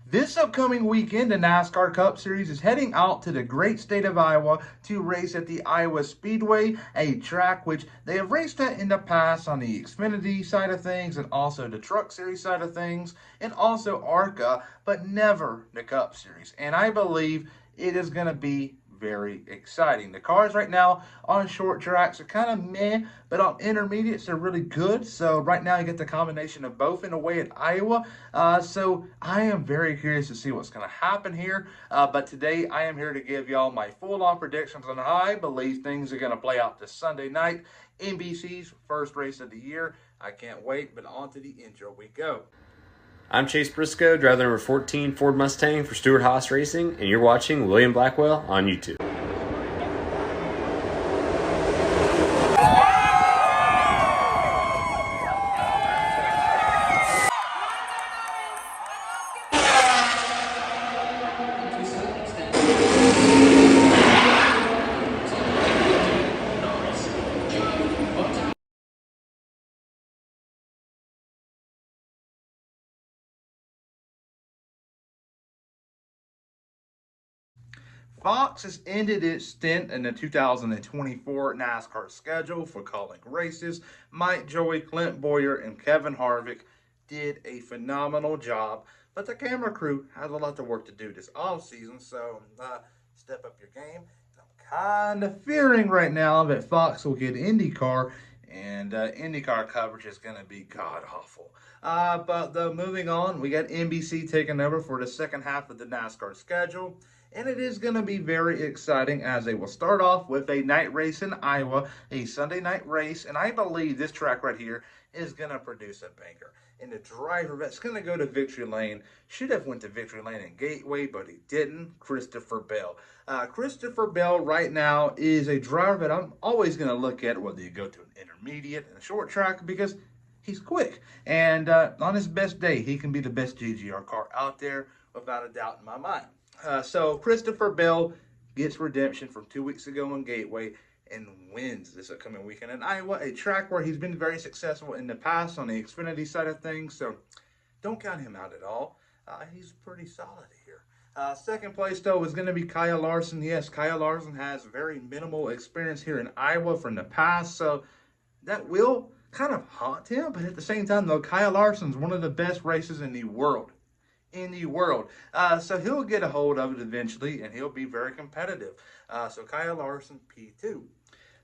This upcoming weekend, the NASCAR Cup Series is heading out to the great state of Iowa to race at the Iowa Speedway, a track which they have raced at in the past on the Xfinity side of things and also the Truck Series side of things and also ARCA, but never the Cup Series. And I believe it is going to be very exciting. The cars right now on short tracks are kind of meh, but on intermediates they're really good. So right now you get the combination of both in a way at Iowa. So I am very curious to see what's going to happen here. But today I am here to give y'all my full-on predictions on how I believe things are going to play out this Sunday night. NBC's first race of the year. I can't wait, but on to the intro we go. I'm Chase Briscoe, driver number 14 Ford Mustang for Stewart Haas Racing, and you're watching William Blackwell on YouTube. Fox has ended its stint in the 2024 NASCAR schedule for calling races. Mike Joey, Clint Boyer, and Kevin Harvick did a phenomenal job, but the camera crew has a lot of work to do this offseason, so step up your game. I'm kind of fearing right now that Fox will get IndyCar, and IndyCar coverage is going to be god-awful. But though, moving on, we got NBC taking over for the second half of the NASCAR schedule. And it is going to be very exciting as they will start off with a night race in Iowa, a Sunday night race. And I believe this track right here is going to produce a banger. And the driver that's going to go to Victory Lane should have went to Victory Lane and Gateway, but he didn't. Christopher Bell. Christopher Bell right now is a driver that I'm always going to look at whether you go to an intermediate and a short track because he's quick. And on his best day, he can be the best GGR car out there without a doubt in my mind. So Christopher Bell gets redemption from 2 weeks ago on Gateway and wins this upcoming weekend in Iowa, a track where he's been very successful in the past on the Xfinity side of things. So don't count him out at all. He's pretty solid here. Second place, though, is going to be Kyle Larson. Yes, Kyle Larson has very minimal experience here in Iowa from the past, so that will kind of haunt him. But at the same time, though, Kyle Larson's one of the best racers in the world. So he'll get a hold of it eventually, and he'll be very competitive. So Kyle Larson, P2.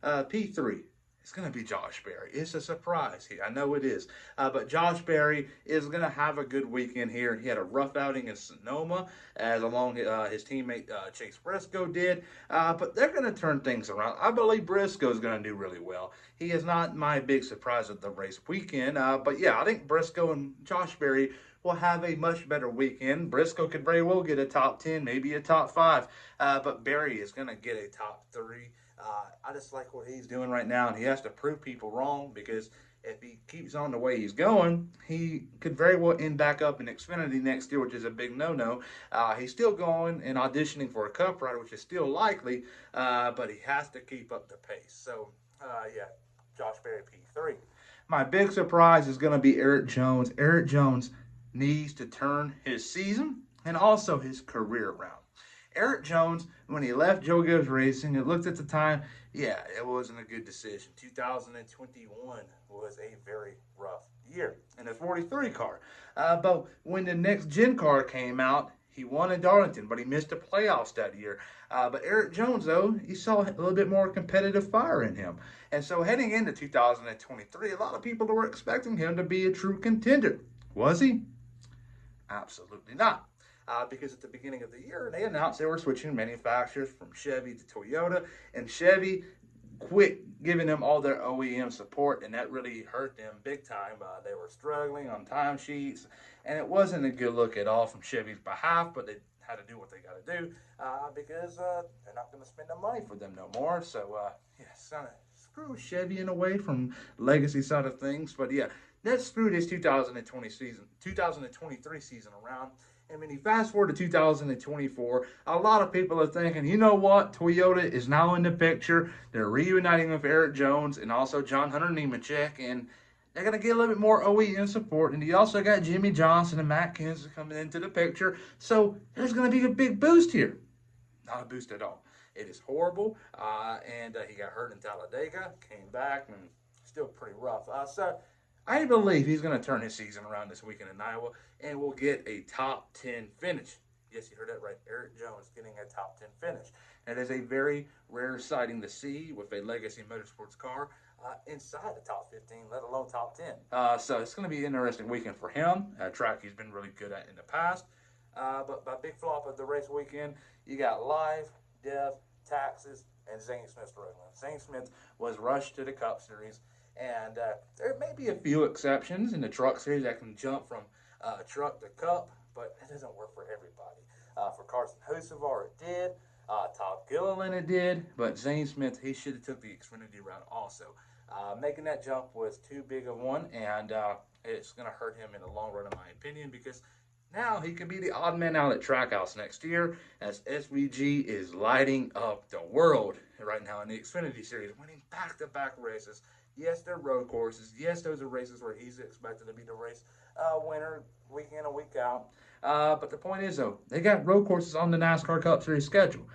P3, it's going to be Josh Berry. It's a surprise here. I know it is. But Josh Berry is going to have a good weekend here. He had a rough outing in Sonoma, as along his teammate Chase Briscoe did. But they're going to turn things around. I believe Briscoe is going to do really well. He is not my big surprise of the race weekend. But yeah, I think Briscoe and Josh Berry will have a much better weekend. Briscoe could very well get a top 10, maybe a top 5. But Berry is going to get a top 3. I just like what he's doing right now, and he has to prove people wrong because if he keeps on the way he's going, he could very well end back up in Xfinity next year, which is a big no-no. He's still going and auditioning for a Cup ride, which is still likely, but he has to keep up the pace. So, yeah, Josh Berry, P3. My big surprise is going to be Erik Jones. Erik Jones needs to turn his season and also his career around. Erik Jones, when he left Joe Gibbs Racing, it looked at the time, yeah, it wasn't a good decision. 2021 was a very rough year in the 43 car. But when the next gen car came out, he won in Darlington, but he missed the playoffs that year. But Erik Jones, though, he saw a little bit more competitive fire in him. And so heading into 2023, a lot of people were expecting him to be a true contender. Was he? Absolutely not. Because at the beginning of the year, they announced they were switching manufacturers from Chevy to Toyota, and Chevy quit giving them all their OEM support, and that really hurt them big time. They were struggling on timesheets, and it wasn't a good look at all from Chevy's behalf, but they had to do what they got to do because they're not going to spend the money for them no more. So, yeah, kind of screw Chevy in a way from legacy side of things. But, yeah, that screwed his 2023 season around. And when you fast forward to 2024, a lot of people are thinking, you know what? Toyota is now in the picture. They're reuniting with Erik Jones and also John Hunter Nemechek. And They're going to get a little bit more OEM support. And you also got Jimmy Johnson and Matt Kenseth coming into the picture. So there's going to be a big boost here. Not a boost at all. It is horrible. And he got hurt in Talladega, came back, and still pretty rough. So I believe he's going to turn his season around this weekend in Iowa, and we'll get a top 10 finish. Yes, you heard that right. Erik Jones getting a top 10 finish. That is a very rare sighting to see with a Legacy Motorsports car inside the top 15, let alone top 10. So it's going to be an interesting weekend for him, a track he's been really good at in the past. But by big flop of the race weekend, you got live, death, taxes, and Zane Smith struggling. Zane Smith was rushed to the Cup Series, and there may be a few exceptions in the Truck Series that can jump from truck to Cup, but it doesn't work for everybody. For Carson Hocevar, it did. Todd Gilliland, it did. But Zane Smith, he should have took the Xfinity route also. Making that jump was too big of one, and it's going to hurt him in the long run, in my opinion, because now he could be the odd man out at Trackhouse next year, as SVG is lighting up the world right now in the Xfinity Series, winning back-to-back races. Yes, they're road courses. Yes, those are races where he's expected to be the race winner week in and week out. But the point is, though, they got road courses on the NASCAR Cup Series schedule.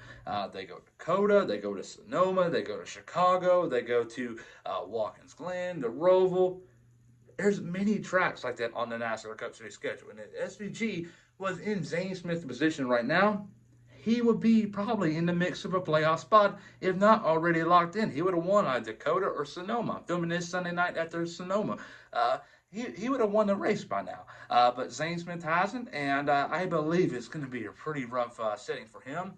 They go to Dakota, they go to Sonoma, they go to Chicago, they go to Watkins Glen, to Roval. There's many tracks like that on the NASCAR Cup Series schedule. And if SVG was in Zane Smith's position right now, he would be probably in the mix of a playoff spot, if not already locked in. He would have won either Dakota or Sonoma. I'm filming this Sunday night after Sonoma. He would have won the race by now. But Zane Smith hasn't, and I believe it's going to be a pretty rough setting for him.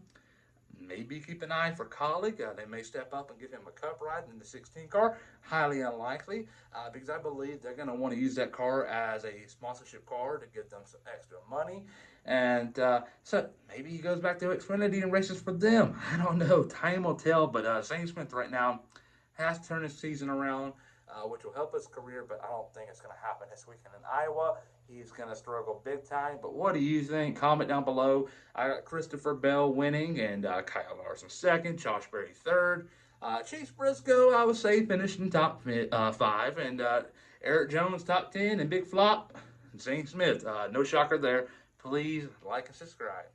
Maybe keep an eye for Colleague. They may step up and give him a cup ride in the 16 car. Highly unlikely, because I believe they're going to want to use that car as a sponsorship car to get them some extra money. And so maybe he goes back to Xfinity and races for them. I don't know. Time will tell. But Zane Smith right now has to turn his season around, which will help his career, but I don't think it's going to happen this weekend in Iowa. He's going to struggle big time. But what do you think? Comment down below. I got Christopher Bell winning, and Kyle Larson second, Josh Berry third. Chase Briscoe, I would say, finished in top 5, and Erik Jones top 10, and big flop, Zane Smith. No shocker there. Please like and subscribe.